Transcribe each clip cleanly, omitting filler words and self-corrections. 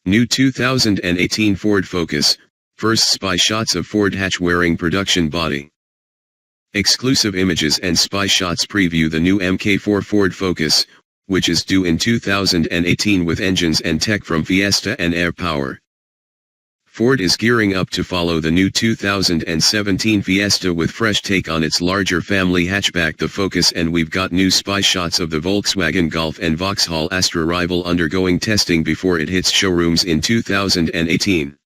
New 2018 Ford Focus, first spy shots of Ford hatch wearing production body. Exclusive images and spy shots preview the new Mk4 Ford Focus, which is due in 2018 with engines and tech from Fiesta and Air Power. Ford is gearing up to follow the new 2017 Fiesta with fresh take on its larger family hatchback the Focus, and we've got new spy shots of the Volkswagen Golf and Vauxhall Astra rival undergoing testing before it hits showrooms in 2018.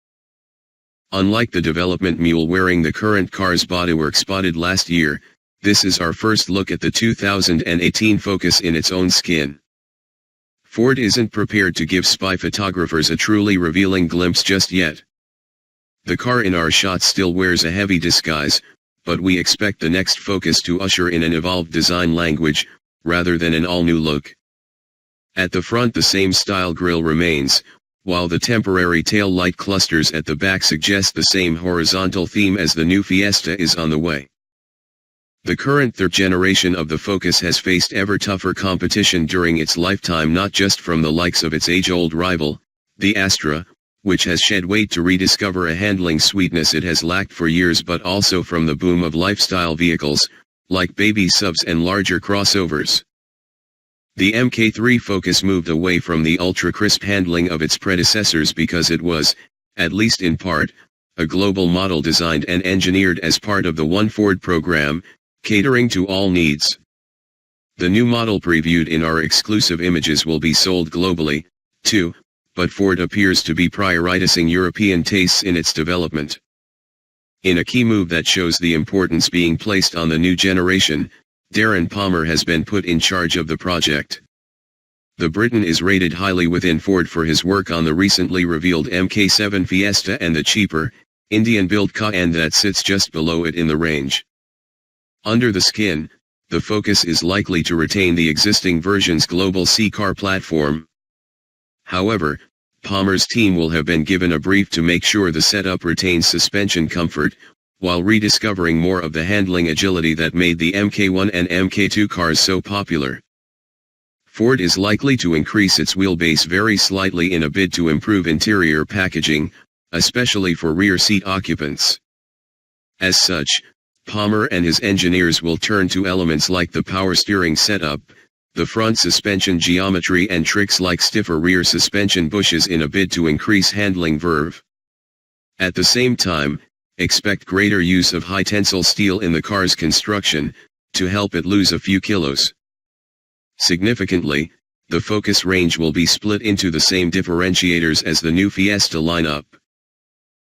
Unlike the development mule wearing the current car's bodywork spotted last year, this is our first look at the 2018 Focus in its own skin. Ford isn't prepared to give spy photographers a truly revealing glimpse just yet. The car in our shots still wears a heavy disguise, but we expect the next Focus to usher in an evolved design language, rather than an all-new look. At the front the same style grille remains, while the temporary tail light clusters at the back suggest the same horizontal theme as the new Fiesta is on the way. The current third generation of the Focus has faced ever tougher competition during its lifetime, not just from the likes of its age-old rival, the Astra, which has shed weight to rediscover a handling sweetness it has lacked for years, but also from the boom of lifestyle vehicles, like baby subs and larger crossovers. The Mk3 Focus moved away from the ultra-crisp handling of its predecessors because it was, at least in part, a global model designed and engineered as part of the One Ford program, catering to all needs. The new model previewed in our exclusive images will be sold globally, too, but Ford appears to be prioritizing European tastes in its development. In a key move that shows the importance being placed on the new generation, Darren Palmer has been put in charge of the project. The Briton is rated highly within Ford for his work on the recently revealed Mk7 Fiesta and the cheaper, Indian-built Cayenne that sits just below it in the range. Under the skin, the Focus is likely to retain the existing version's global C-Car platform. However, Palmer's team will have been given a brief to make sure the setup retains suspension comfort, while rediscovering more of the handling agility that made the Mk1 and Mk2 cars so popular. Ford is likely to increase its wheelbase very slightly in a bid to improve interior packaging, especially for rear seat occupants. As such, Palmer and his engineers will turn to elements like the power steering setup, the front suspension geometry, and tricks like stiffer rear suspension bushes in a bid to increase handling verve. At the same time, expect greater use of high-tensile steel in the car's construction, to help it lose a few kilos. Significantly, the Focus range will be split into the same differentiators as the new Fiesta lineup.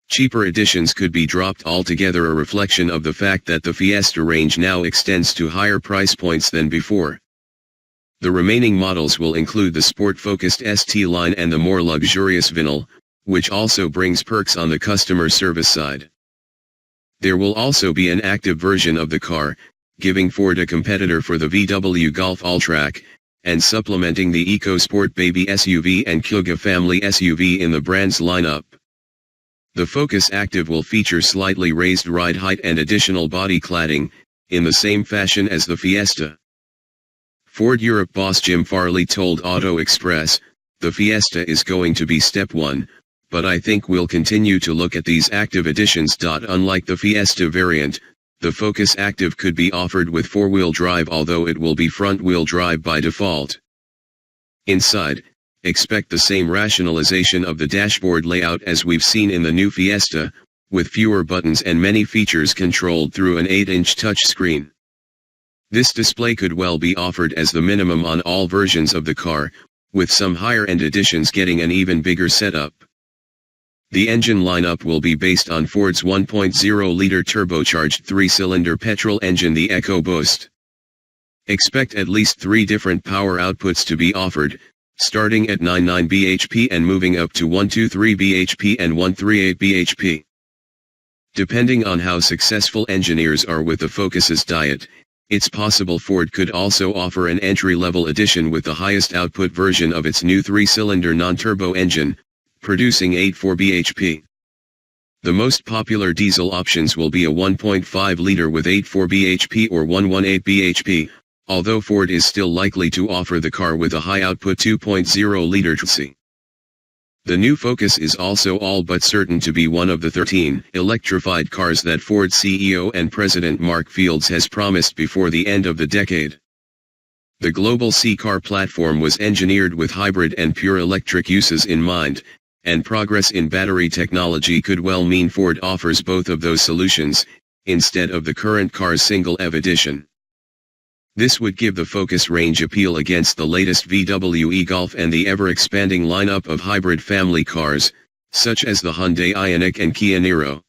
Cheaper editions could be dropped altogether, a reflection of the fact that the Fiesta range now extends to higher price points than before. The remaining models will include the sport-focused ST line and the more luxurious Vinyl, which also brings perks on the customer service side. There will also be an active version of the car, giving Ford a competitor for the VW Golf Alltrack, and supplementing the EcoSport Baby SUV and Kuga family SUV in the brand's lineup. The Focus Active will feature slightly raised ride height and additional body cladding, in the same fashion as the Fiesta. Ford Europe boss Jim Farley told Auto Express, "The Fiesta is going to be step one, but I think we'll continue to look at these active editions. Unlike the Fiesta variant, the Focus Active could be offered with four-wheel drive, although it will be front-wheel drive by default." Inside, expect the same rationalization of the dashboard layout as we've seen in the new Fiesta, with fewer buttons and many features controlled through an 8-inch touchscreen. This display could well be offered as the minimum on all versions of the car, with some higher-end editions getting an even bigger setup. The engine lineup will be based on Ford's 1.0-liter turbocharged 3-cylinder petrol engine, the EcoBoost. Expect at least 3 different power outputs to be offered, starting at 99 bhp and moving up to 123 bhp and 138 bhp. Depending on how successful engineers are with the Focus's diet, it's possible Ford could also offer an entry-level edition with the highest output version of its new 3-cylinder non-turbo engine, producing 84 bhp. The most popular diesel options will be a 1.5-liter with 84 bhp or 118 bhp, although Ford is still likely to offer the car with a high-output 2.0-liter chassis. The new Focus is also all but certain to be one of the 13 electrified cars that Ford CEO and President Mark Fields has promised before the end of the decade. The global C-Car platform was engineered with hybrid and pure electric uses in mind, and progress in battery technology could well mean Ford offers both of those solutions, instead of the current car's single EV edition. This would give the Focus range appeal against the latest VW e-Golf and the ever-expanding lineup of hybrid family cars, such as the Hyundai Ioniq and Kia Niro.